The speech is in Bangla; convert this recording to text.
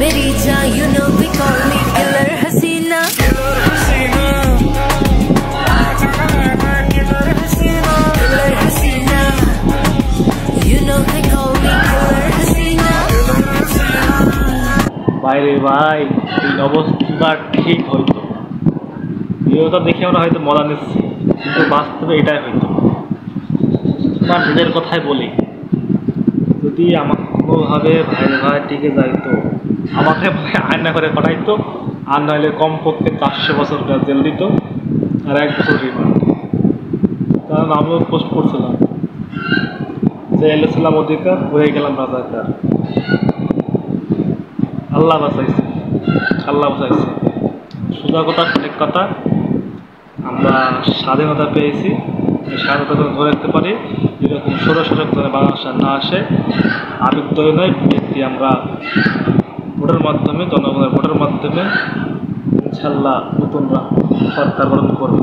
मेरी जान you know we call me killer Hasina killer Hasina you know they call me killer हसीना বাইরে ভাই এই অবস্থা ঠিক হইতো ভিডিওটা দেখে আমরা হয়তো মজা নিচ্ছি কিন্তু বাস্তবে এটাই হইতো তোমার নিজের কথাই বলি যদি আমাকে কোনোভাবে ভাই টিকে যাইতো আমাকে আয়না করে পাঠাইতো আর নইলে কমপক্ষে 400 বছর জেল দিত আর 1 বছর রিমান্ড কারণ আমিও পোস্ট করছিলাম যে এলেছিলাম অধিকার হয়ে গেলাম রাজাকার আল্লাহ বাঁচাইছে সোজা কথা সঠিক কথা আমরা স্বাধীনতা পেয়েছি এই স্বাধীনতা ধরে রাখতে পারি এরকম সরাসরি বাংলাদেশ না আসে আবেগদয় নয় ব্যক্তি আমরা ভোটের মাধ্যমে জনগণের ভোটের মাধ্যমে ইনশাল্লাহ নতুন সরকার গঠন করব।